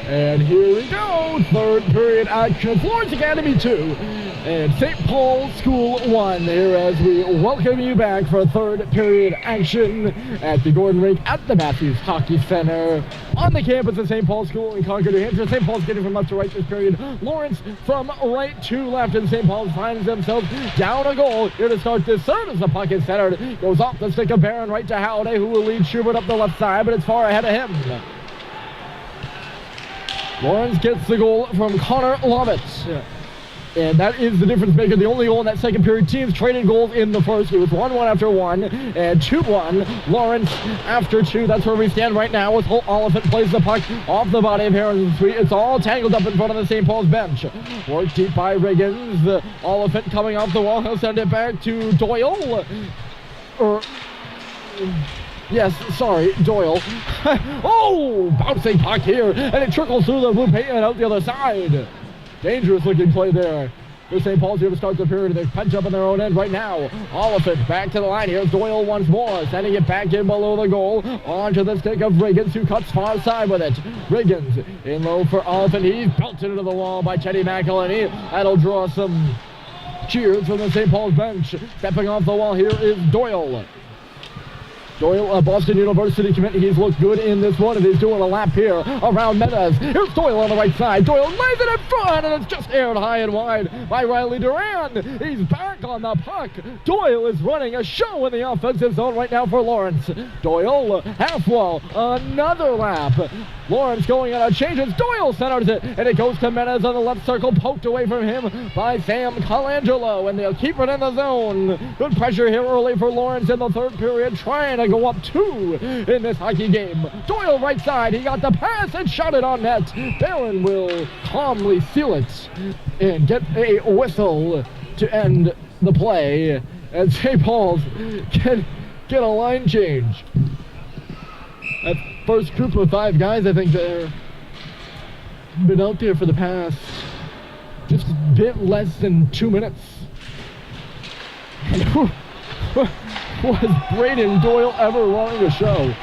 And here we go, third period action, Florence Academy 2 and St. Paul School 1 here as we welcome you back for third period action at the Gordon Rink at the Matthews Hockey Center on the campus of St. Paul School in Concord, New Hampshire. St. Paul's getting from left to right this period. Lawrence from right to left, and St. Paul finds themselves down a goal here to start this third as the puck is centered. Goes off the stick of Barron right to Halliday, who will lead Schubert up the left side, but it's far ahead of him. Lawrence gets the goal from Connor Lovett. And that is the difference maker. The only goal in that second period. Teams traded goals in the first. It was 1-1 after 1 and 2-1. Lawrence after 2. That's where we stand right now with Oliphant plays the puck off the body of Harrison Sweet. It's all tangled up in front of the St. Paul's bench. Worked deep by Riggins. Oliphant coming off the wall. He'll send it back to Doyle. Yes, sorry, Doyle. Oh, bouncing puck here, and it trickles through the blue paint and out the other side. Dangerous looking play there. The St. Paul's here to start the period. They punch up on their own end right now. Oliphant back to the line. Here's Doyle once more, sending it back in below the goal. Onto the stick of Riggins, who cuts far side with it. Riggins in low for Oliphant. He's belted into the wall by Chetty McElhenney. That'll draw some cheers from the St. Paul's bench. Stepping off the wall here is Doyle. Doyle, a Boston University commit. He's looked good in this one, and he's doing a lap here around Mendez. Here's Doyle on the right side. Doyle lays it in front, and it's just aired high and wide by Riley Duran. He's back on the puck. Doyle is running a show in the offensive zone right now for Lawrence. Doyle, half wall, another lap. Lawrence going on a change as Doyle centers it, and it goes to Mendez on the left circle, poked away from him by Sam Colangelo, and they'll keep it in the zone. Good pressure here early for Lawrence in the third period, trying to go up 2 in this hockey game. Doyle right side, he got the pass and shot it on net. Barron will calmly seal it and get a whistle to end the play, and St. Paul's can get a line change. That first group of 5 guys, I think they've been out there for the past just a bit less than 2 minutes. Was Braden Doyle ever running a show?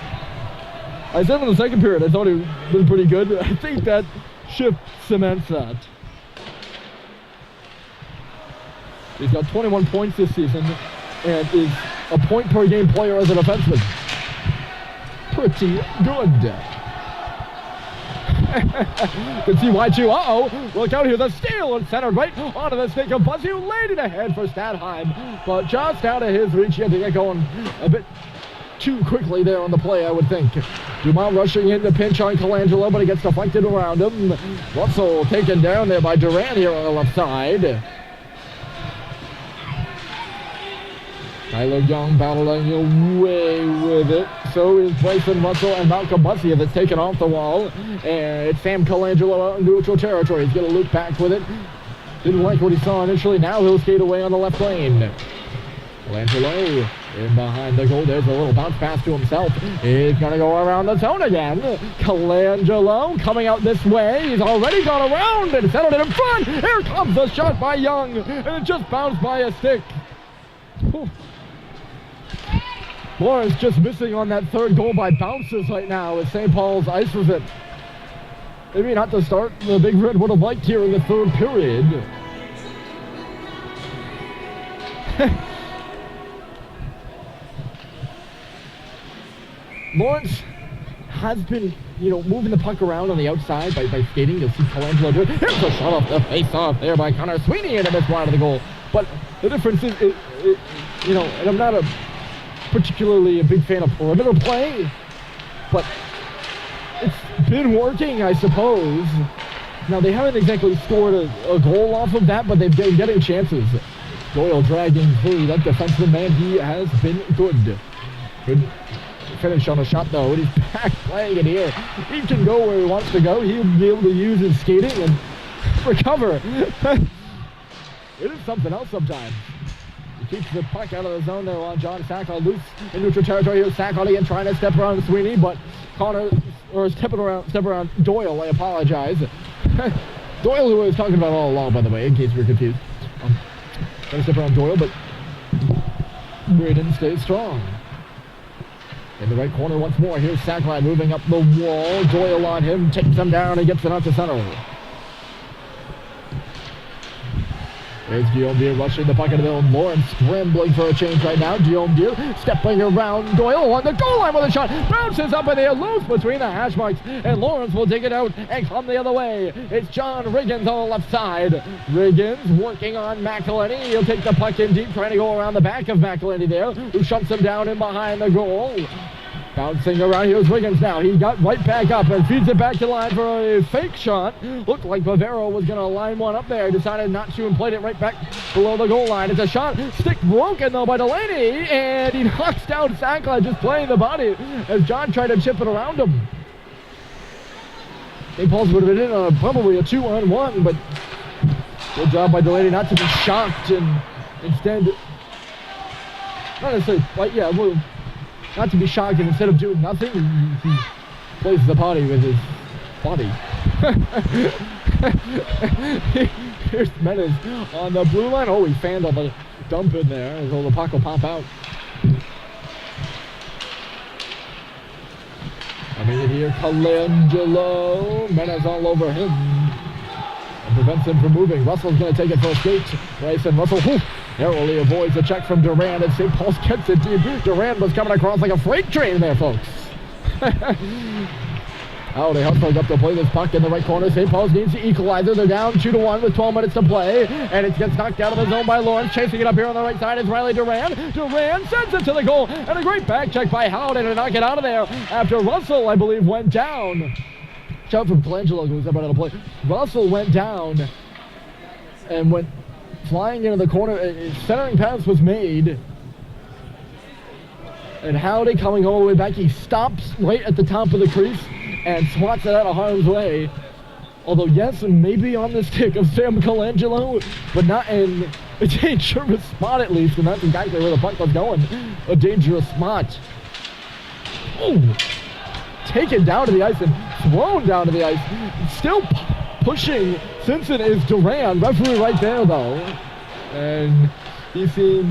I said in the second period I thought he was pretty good. I think that shift cements that. He's got 21 points this season and is a point per game player as a defenseman. Pretty good. Can see why too. Look out here, the steal and centered right onto the stick of Buzzy, who laid it ahead for Stadheim, but just out of his reach. He had to get going a bit too quickly there on the play, I would think. Dumas rushing in to pinch on Colangelo, but he gets deflected around him. Russell taken down there by Durant here on the left side. Tyler Young battling away with it. So is Bryson Russell and Malcolm Bussey that's taken off the wall. And it's Sam Colangelo out in neutral territory. He's going to loop back with it. Didn't like what he saw initially. Now he'll skate away on the left lane. Colangelo in behind the goal. There's a little bounce pass to himself. He's going to go around the zone again. Colangelo coming out this way. He's already gone around and settled it in front. Here comes the shot by Young. And it just bounced by a stick. Whew. Lawrence just missing on that third goal by bounces right now as St. Paul's ices it. Maybe not the start the Big Red would have liked here in the third period. Lawrence has been, moving the puck around on the outside by skating. You'll see Colangelo do it. Here's a shot off the face-off there by Connor Sweeney into this wide of the goal. But the difference is, and I'm not particularly a big fan of perimeter play, but it's been working, I suppose. Now, they haven't exactly scored a goal off of that, but they've been getting chances. Doyle dragging through. That defensive man, he has been good. Good finish on a shot, though, and he's back playing it here. He can go where he wants to go. He'll be able to use his skating and recover. It is something else sometimes. He keeps the puck out of the zone there on John Sackle. Loose in neutral territory here. Sackle again trying to step around Sweeney, but step around Doyle, I apologize. Doyle, who I was talking about all along, by the way, in case you're confused. Trying to step around Doyle, but Braden stays strong. In the right corner once more. Here's Sacklad moving up the wall. Doyle on him, takes him down and gets it out to center. There's Guillaume Deere rushing the puck in the middle. Lawrence scrambling for a change right now. Guillaume Deere stepping around Doyle on the goal line with a shot. Bounces up in the air, loose between the hash marks. And Lawrence will dig it out and come the other way. It's John Riggins on the left side. Riggins working on McElhenney. He'll take the puck in deep, trying to go around the back of McElhenney there, who shuts him down in behind the goal. Bouncing around, here's Riggins now. He got right back up and feeds it back to the line for a fake shot. Looked like Bavaro was going to line one up there. Decided not to and played it right back below the goal line. It's a shot. Stick broken though by Delaney. And he knocks down Sacklad, just playing the body as John tried to chip it around him. St. Paul's would have been in probably a 2-on-1, but good job by Delaney not to be shocked and instead, not necessarily, but yeah, well, not to be shocked, and instead of doing nothing, he plays the body with his body. Here's Menace on the blue line. Oh, he fanned on the dump in there, as though the puck will pop out. I mean, here, Colangelo. Menace all over him. And prevents him from moving. Russell's going to take it for a skate. Bryson Russell, narrowly avoids a check from Durand, and St. Paul's gets it deep. Durand was coming across like a freight train there, folks. Oh, they hustled up to play this puck in the right corner. St. Paul's needs to equalizer. They're down 2-1 with 12 minutes to play. And it gets knocked out of the zone by Lawrence. Chasing it up here on the right side is Riley Durand. Durand sends it to the goal. And a great back check by Howden to knock it out of there after Russell, I believe, went down. Shout from Colangelo, who's up out of the play. Russell went down and went flying into the corner. Centering pass was made. And Howden coming all the way back. He stops right at the top of the crease and swats it out of harm's way. Although, yes, maybe on the stick of Sam Colangelo, but not in a dangerous spot at least, and that's exactly where the puck was going. A dangerous spot. Oh! Taken down to the ice and thrown down to the ice. Still pushing Simpson is Durand. Referee right there, though. And he sees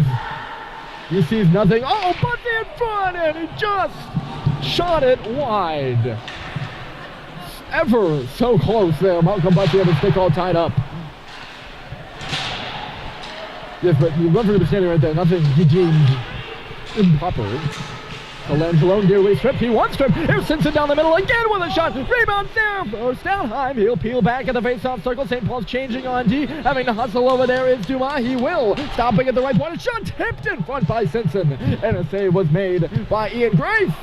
nothing. Oh, but in front, and he just shot it wide. Ever so close there. Malcolm Butsy had his stick all tied up. Yes, but the referee was standing right there. Nothing he deemed improper. Colangelo nearly stripped. He wants stripped. Here's Simpson down the middle again with a shot. Rebound there for Stalheim. He'll peel back at the face-off circle. St. Paul's changing on D. Having to hustle over there is Dumas. He will. Stopping at the right point. A shot tipped in front by Simpson. And a save was made by Ian Grafe.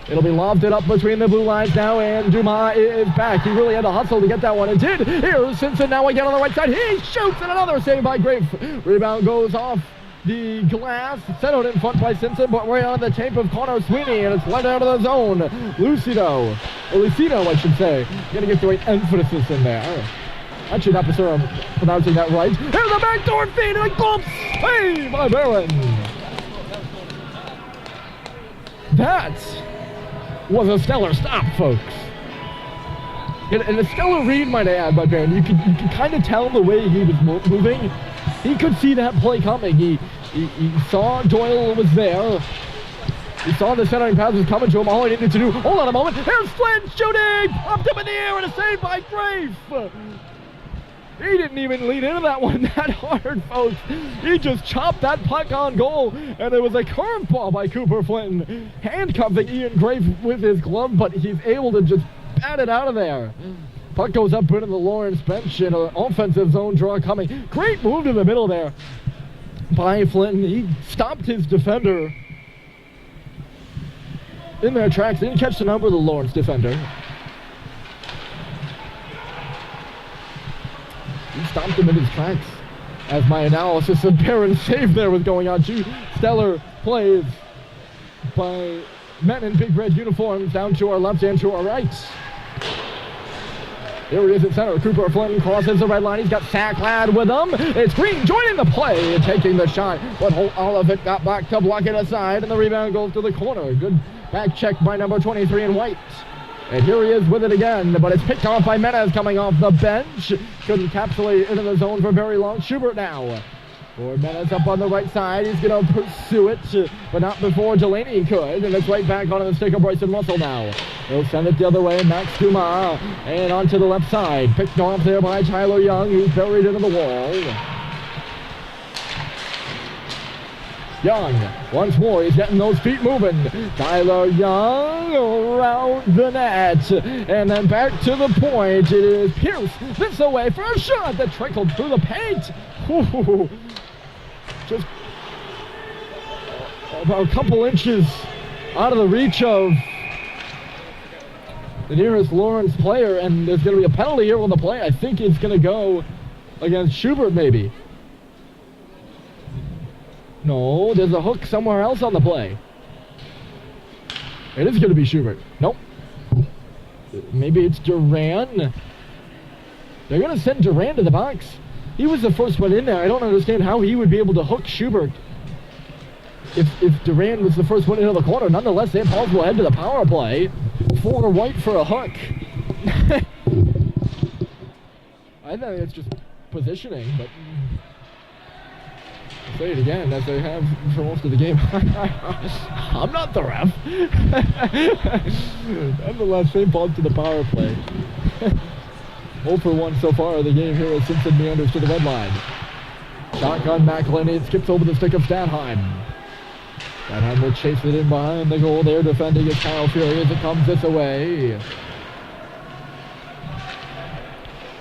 It'll be lofted up between the blue lines now, and Dumas is back. He really had to hustle to get that one, and did. Here's Simpson now again on the right side. He shoots, and another save by Grafe. Rebound goes off the glass, settled in front by Simpson, but right on the tape of Connor Sweeney, and it's led out of the zone. Lucido, I should say. Gotta get the right emphasis in there. Actually, not for sure I'm pronouncing that right. Here's the backdoor feed, and a glove save by Barron. That was a stellar stop, folks. And a stellar read, might I add, by Barron. You could kind of tell the way he was moving. He could see that play coming. He saw Doyle was there. He saw the centering pass was coming to him. All he needed to do, hold on a moment. Here's Flynn shooting! Popped up in the air and a save by Grafe. He didn't even lead into that one that hard, folks. He just chopped that puck on goal, and it was a curveball by Cooper Flinton, handcuffing Ian Grafe with his glove, but he's able to just bat it out of there. Puck goes up into the Lawrence bench, and an offensive zone draw coming. Great move to the middle there by Flinton. He stopped his defender in their tracks. Didn't catch the number of the Lawrence defender. He stomped him in his tracks as my analysis of Barron's save there was going on. Two stellar plays by men in big red uniforms down to our left and to our right. Here it is at center. Cooper Flinton crosses the red line. He's got Sacklad with him. It's Green joining the play and taking the shot. But all of it got back to block it aside, and the rebound goes to the corner. Good back check by number 23 in white. And here he is with it again, but it's picked off by Menez coming off the bench. Couldn't encapsulate into the zone for very long. Schubert now 4 minutes up on the right side. He's going to pursue it, but not before Delaney could. And it's right back onto the stick of Bryson Russell now. He'll send it the other way. Max Dumas. And onto the left side. Picked off there by Tyler Young, who's buried into the wall. Young, once more, he's getting those feet moving. Tyler Young around the net. And then back to the point. It is Pierce this away for a shot that trickled through the paint. Ooh, just about a couple inches out of the reach of the nearest Lawrence player. And there's going to be a penalty here on the play. I think it's going to go against Schubert, maybe. No, there's a hook somewhere else on the play. It is going to be Schubert. Nope. Maybe it's Duran. They're going to send Duran to the box. He was the first one in there. I don't understand how he would be able to hook Schubert if Duran was the first one into the corner. Nonetheless, St. Paul's will head to the power play. 4 right for a hook. I think it's just positioning, but... I'll say it again, as they have for most of the game. I'm not the ref. Nonetheless, St. Paul's to the power play. 0 for 1 so far of the game here as Simpson meanders to the red line. Shotgun McElhinney, it skips over the stick of Stanheim. Stanheim will chase it in behind the goal there, defending is Kyle Fury as it comes this away.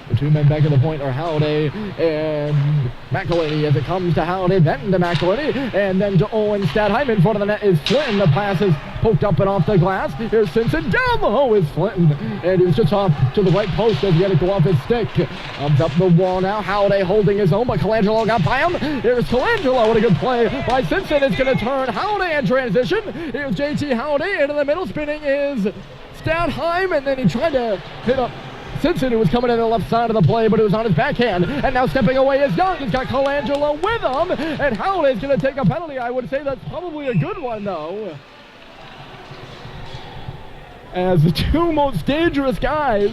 The 2 men back at the point are Halliday and McElhinney as it comes to Halliday, then to McElhinney, and then to Owen Stadheim. In front of the net is Flynn. The pass is poked up and off the glass. Here's Simpson. Down the hole is Flynn. And he was just off to the right post as he had to go off his stick. Comes up the wall now. Halliday holding his own, but Colangelo got by him. Here's Colangelo. What a good play by Simpson. It's going to turn Halliday in transition. Here's JT Halliday. Into the middle. Spinning is Stadheim. And then he tried to hit up Simpson, who was coming in the left side of the play, but it was on his backhand. And now stepping away is Young. He's got Colangelo with him. And Halliday's going to take a penalty. I would say that's probably a good one, though. As the 2 most dangerous guys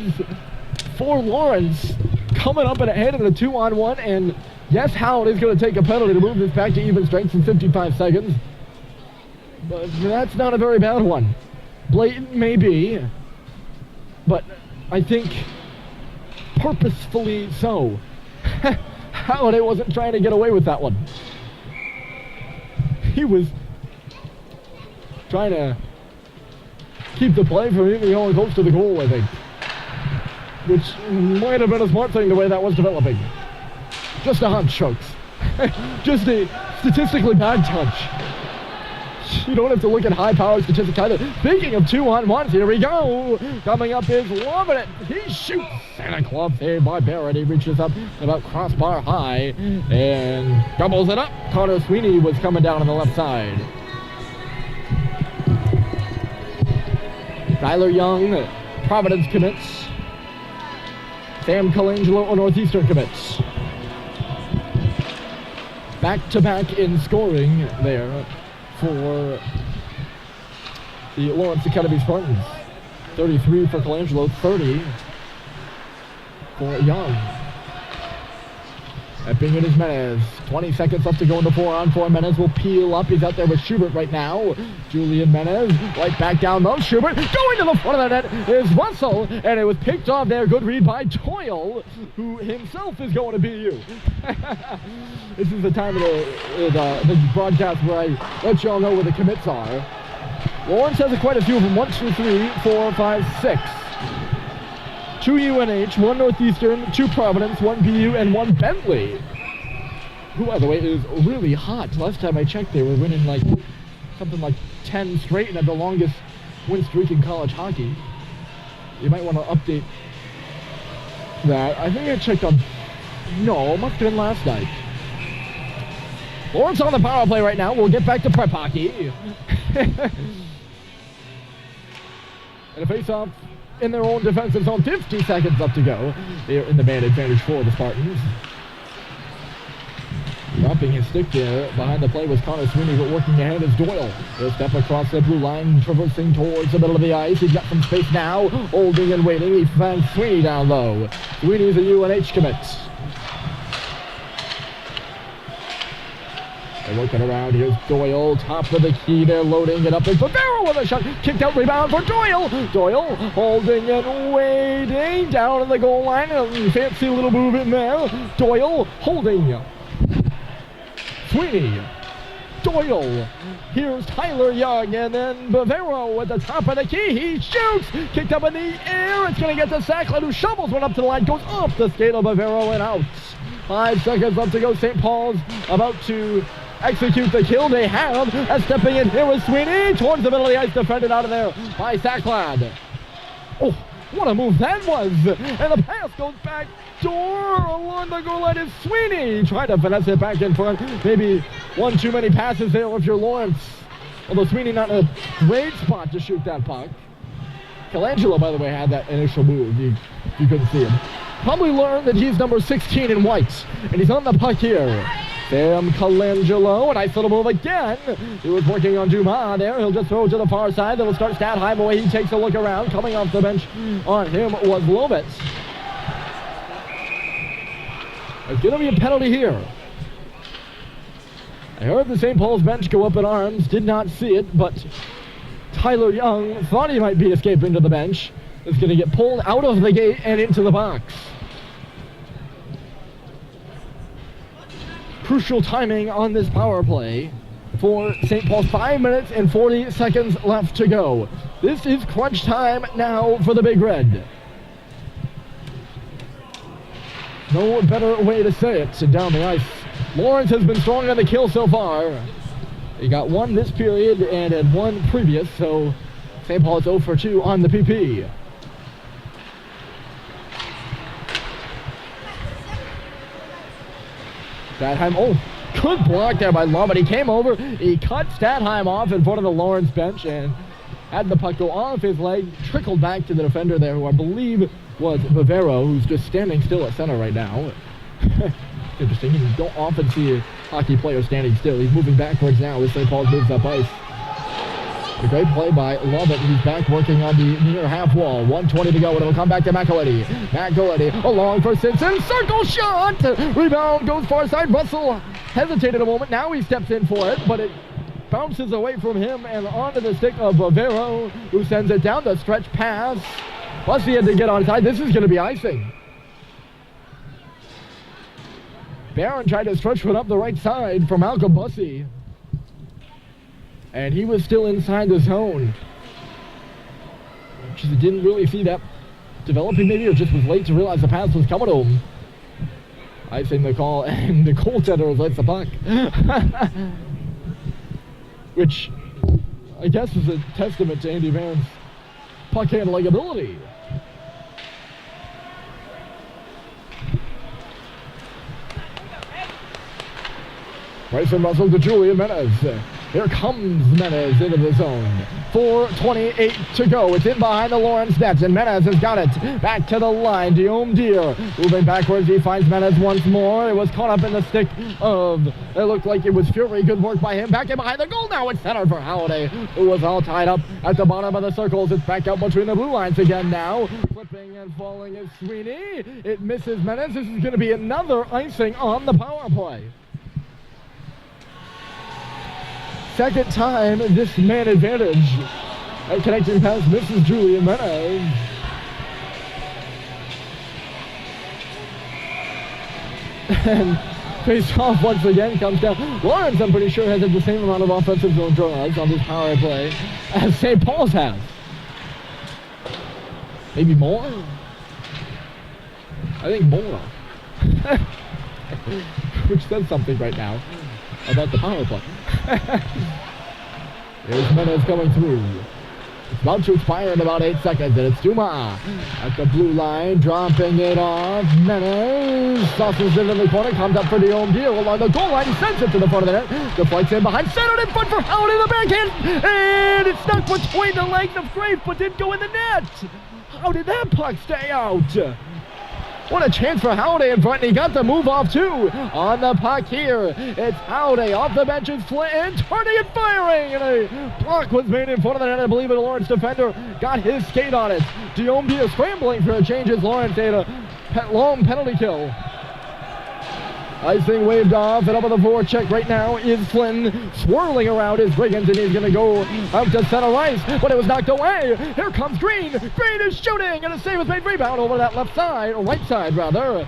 for Lawrence coming up and ahead in a 2-on-1. And yes, Halliday's going to take a penalty to move this back to even strength in 55 seconds. But that's not a very bad one. Blatant, maybe. But I think purposefully so. Halliday wasn't trying to get away with that one. He was trying to keep the play from even going close to the goal, I think. Which might have been a smart thing the way that was developing. Just a hunch, folks. Just a statistically bad hunch. You don't have to look at high-powered statistics either. Speaking of 2-on-1s, here we go. Coming up is loving it. He shoots. And a club save by Barrett. He reaches up about crossbar high and doubles it up. Connor Sweeney was coming down on the left side. Tyler Young, Providence commits. Sam Colangelo, Northeastern commits. Back-to-back in scoring there for the Lawrence Academy Spartans. 33 for Colangelo, 30 for Young. Epping and Menez. 20 seconds left to go in the 4-on-4. Menez will peel up. He's out there with Schubert right now. Julian Menez right back down low. Schubert going to the front of the net is Russell. And it was picked off there. Good read by Toyle, who himself is going to BU. This is the time of the broadcast where I let y'all know where the commits are. Lawrence has quite a few of them. 1, 2, 3, 4, 5, 6. 2 UNH, 1 Northeastern, 2 Providence, 1 BU, and 1 Bentley. Who, by the way, is really hot. Last time I checked, they were winning like something like 10 straight and had the longest win streak in college hockey. You might want to update that. I think I checked on... No, it must have been last night. Lawrence on the power play right now. We'll get back to prep hockey. And a face-off in their own defensive zone. 50 seconds left to go. They're in the man advantage for the Spartans. Dropping his stick there behind the play was Connor Sweeney, but working ahead is Doyle. He'll step across the blue line, traversing towards the middle of the ice. He's got some space now, holding and waiting. He finds Sweeney down low. Sweeney's a UNH commit. They're working around. Here's Doyle, top of the key. They're loading it up. There's Bavaro with a shot. Kicked out rebound for Doyle. Doyle holding and waiting down on the goal line. A fancy little move in there. Doyle holding. Sweeney. Doyle. Here's Tyler Young, and then Bavaro at the top of the key. He shoots. Kicked up in the air. It's going to get to Sacklin, who shovels one up to the line. Goes off the skate of Bavaro and out. 5 seconds left to go. St. Paul's about to execute the kill they have. And stepping in here with Sweeney towards the middle of the ice, defended out of there by Sacklin. Oh, what a move that was. And the pass goes back door along the goal line is Sweeney. Trying to finesse it back in front. Maybe one too many passes there if you're Lawrence. Although Sweeney not in a great spot to shoot that puck. Colangelo, by the way, had that initial move. You couldn't see him. Probably learned that he's number 16 in white. And he's on the puck here. Sam Colangelo, a nice little move again. He was working on Dumas there. He'll just throw it to the far side. That'll start Stadheim away. He takes a look around. Coming off the bench on him was Lovitz. There's going to be a penalty here. I heard the St. Paul's bench go up in arms. Did not see it, but Tyler Young thought he might be escaping to the bench. Is going to get pulled out of the gate and into the box. Crucial timing on this power play for St. Paul's. 5 minutes and 40 seconds left to go. This is crunch time now for the Big Red. No better way to say it down the ice. Lawrence has been strong on the kill so far. He got one this period and had one previous, so St. Paul is 0 for 2 on the PP. Stadheim, oh, good block there by Lovett. He came over, he cut Stadheim off in front of the Lawrence bench and had the puck go off his leg, trickled back to the defender there, who I believe was Bavaro, who's just standing still at center right now. Interesting, you don't often see a hockey player standing still. He's moving backwards now as St. Paul moves up ice. A great play by Lovett. He's back working on the near half wall. 1:20 to go. It'll come back to McElhenney. McElhenney along for Simpson. Circle shot. Rebound goes far side. Russell hesitated a moment. Now he steps in for it, but it bounces away from him and onto the stick of Bavaro, who sends it down the stretch pass. Plus he had to get onside. This is going to be icing. Barron tried to stretch one up the right side for Malcolm Bussey. And he was still inside the zone. Just didn't really see that developing maybe, or just was late to realize the pass was coming to him. Icing the call, and the goaltender lets the puck. Which I guess is a testament to Andy Van's puck handling ability. Bryson Russell to Julian Menez. Here comes Menez into the zone. 4:28 to go. It's in behind the Lawrence nets, and Menez has got it. Back to the line. Guillaume Deere moving backwards. He finds Menez once more. It was caught up in the stick of, it looked like it was Fury. Good work by him. Back in behind the goal now. It's center for Halliday, who was all tied up at the bottom of the circles. It's back out between the blue lines again now. Flipping and falling is Sweeney. It misses Menez. This is going to be another icing on the power play. Second time this man advantage. And connecting pass misses Julian Menez. And face off once again comes down. Lawrence, I'm pretty sure, has the same amount of offensive zone draws on this power play as St. Paul's has. Maybe more? I think more. Which says something right now about the power play. Here's Menez coming through. It's about to expire in about 8 seconds, and it's Dumas at the blue line, dropping it off. Menez sauces it in the corner, comes up for the home deal along the goal line. He sends it to the front of the net. Deflects in behind, centered in front for Howard in the backhand, and it's stuck between the legs of Grafe, but didn't go in the net. How did that puck stay out? What a chance for Halliday in front, and he got the move off too. On the puck here, it's Halliday off the bench and turning and firing, and a block was made in front of the net. I believe the Lawrence defender got his skate on it. Guillaume Diaz scrambling for a change as Lawrence had a long penalty kill. Icing waved off, and up on the forecheck right now is Flynn. Swirling around is Riggins, and he's going to go out to center ice, but it was knocked away. Here comes Green. Green is shooting, and a save was made. Rebound over that left side, or right side rather.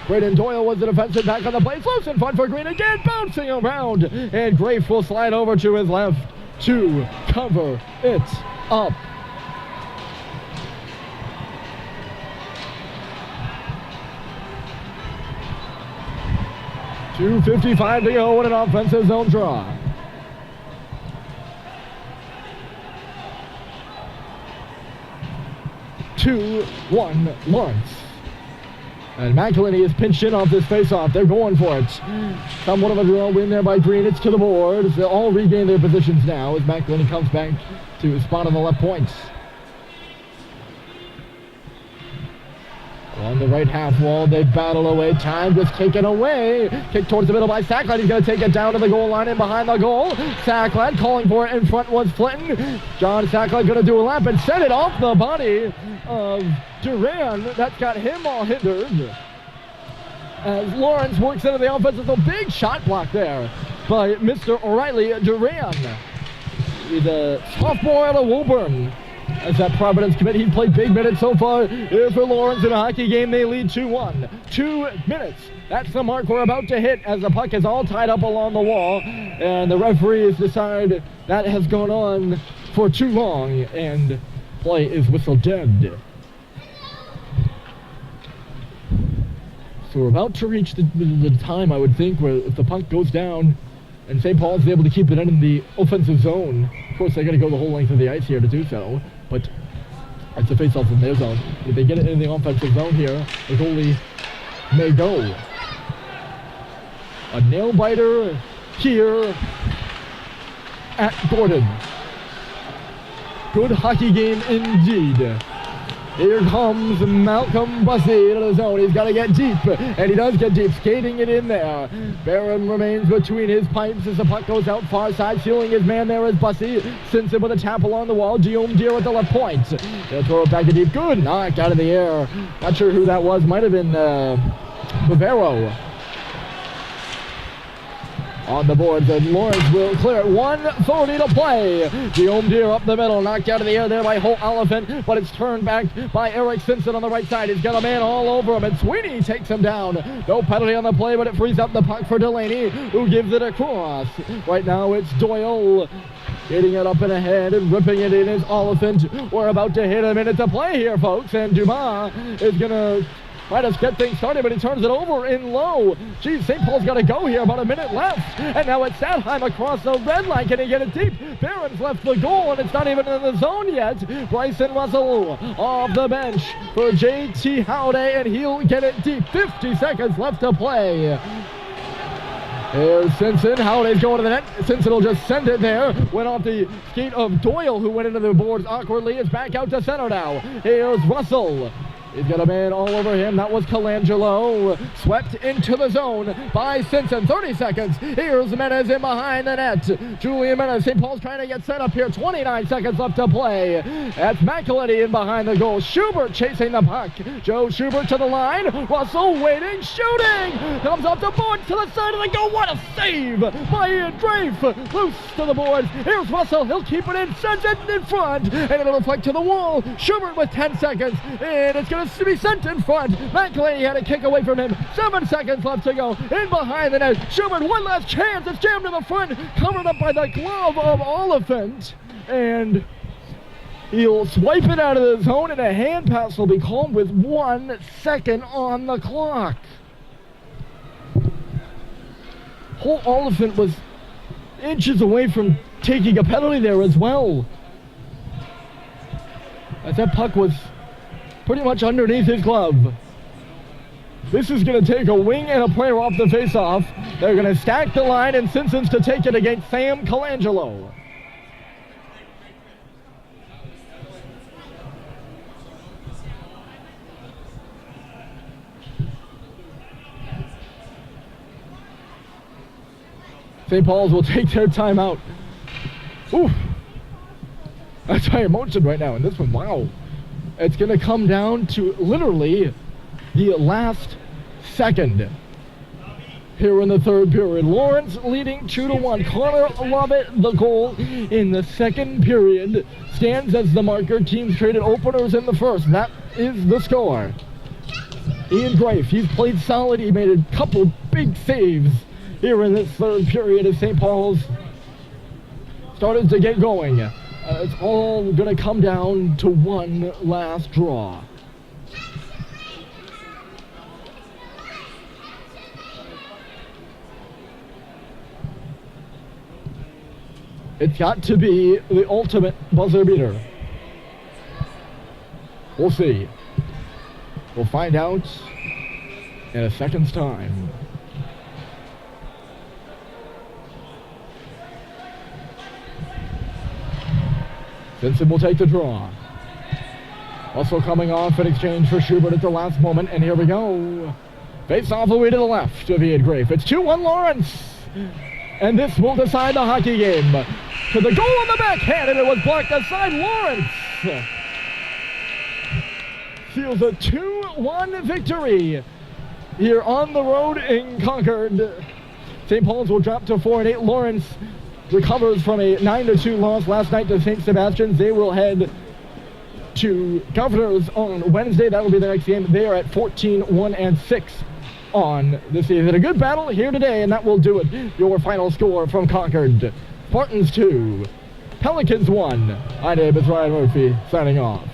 Braden Doyle was the defensive back on the play. Close in front for Green again, bouncing around, and Grafe will slide over to his left to cover it up. .2:55 to go in an offensive zone draw. Two, one, Lawrence. And McElhinney is pinched in off this face-off. They're going for it. Somewhat of a draw win there by Green. It's to the boards. They'll all regain their positions now as McElhinney comes back to his spot on the left point. On the right half wall, they battle away. Time just taken away. Kick towards the middle by Sacklad. He's going to take it down to the goal line and behind the goal. Sacklad calling for it in front was Flinton. John Sacklad going to do a lap and send it off the body of Duran. That's got him all hindered. As Lawrence works into the offense with a big shot block there by Mr. O'Reilly Duran. He's a sophomore out of Woburn. As that Providence commit, he played big minutes so far. Here for Lawrence in a hockey game, they lead 2-1. 2 minutes. That's the mark we're about to hit as the puck is all tied up along the wall. And the referee has decided that has gone on for too long and play is whistled dead. So we're about to reach the time, I would think, where if the puck goes down and St. Paul's able to keep it in the offensive zone. Of course, they're going to go the whole length of the ice here to do so, but it's a face-off in their zone. If they get it in the offensive zone here, the goalie may go. A nail-biter here at Gordon. Good hockey game indeed. Here comes Malcolm Bussey into the zone. He's got to get deep, and he does get deep, skating it in there. Barron remains between his pipes as the puck goes out far side, sealing his man there is Bussey. Simpson with a tap along the wall. Guillaume Deere at the left point. They'll throw it back to deep. Good knock out of the air. Not sure who that was. Might have been Bavaro. On the boards, and Lawrence will clear it. 1:30 to play. Guillaume Deere up the middle, knocked out of the air there by Holt Oliphant, but it's turned back by Eric Simpson on the right side. He's got a man all over him, and Sweeney takes him down. No penalty on the play, but it frees up the puck for Delaney, who gives it across. Right now, it's Doyle getting it up and ahead and ripping it in is Oliphant. We're about to hit a minute to play here, folks, and Dumas is going to try to get things started, but he turns it over in low. Geez, St. Paul's got to go here. About a minute left. And now it's Satheim across the red line. Can he get it deep? Barron's left the goal, and it's not even in the zone yet. Bryson Russell off the bench for J.T. Howday, and he'll get it deep. 50 seconds left to play. Here's Simpson. Howday's going to the net. Simpson will just send it there. Went off the skate of Doyle, who went into the boards awkwardly. It's back out to center now. Here's Russell. He's got a man all over him. That was Colangelo. Swept into the zone by Simpson. 30 seconds. Here's Menez in behind the net. Julian Menez. St. Paul's trying to get set up here. 29 seconds left to play. That's McElhinney in behind the goal. Schubert chasing the puck. Joe Schubert to the line. Russell waiting. Shooting. Comes off the boards to the side of the goal. What a save by Ian Drafe. Loose to the boards. Here's Russell. He'll keep it in. Sends it in front. And it'll deflect to the wall. Schubert with 10 seconds. And it's going to be sent in front. McElhinney had a kick away from him. 7 seconds left to go. In behind the net. Schubert, one last chance. It's jammed to the front. Covered up by the glove of Oliphant. And he'll swipe it out of the zone, and a hand pass will be called with 1 second on the clock. Holt Oliphant was inches away from taking a penalty there as well, as that puck was pretty much underneath his glove. This is going to take a wing and a player off the face-off. They're going to stack the line, and Simpson's to take it against Sam Colangelo. St. Paul's will take their timeout. Ooh, that's high emotion right now in this one. Wow. It's going to come down to literally the last second. here in the third period. Lawrence leading 2-1. Connor Lovett, the goal in the second period, stands as the marker. Teams traded openers in the first. That is the score. Ian Grafe, he's played solid. He made a couple big saves here in this third period as St. Paul's started to get going. It's all going to come down to one last draw. It's got to be the ultimate buzzer beater. We'll see. We'll find out in a second's time. Simpson will take the draw. Also coming off in exchange for Schubert at the last moment, and here we go. Face off away to the left of Ian Grafe. It's 2-1 Lawrence. And this will decide the hockey game. To the goal on the backhand, and it was blocked aside. Lawrence seals a 2-1 victory here on the road in Concord. St. Paul's will drop to 4-8. Lawrence recovers from a 9-2 loss last night to St. Sebastian's. They will head to Governors on Wednesday. That will be the next game. They are at 14-1-6 on the season. A good battle here today, and that will do it. Your final score from Concord: Spartans 2, Pelicans 1. My name is Ryan Murphy, signing off.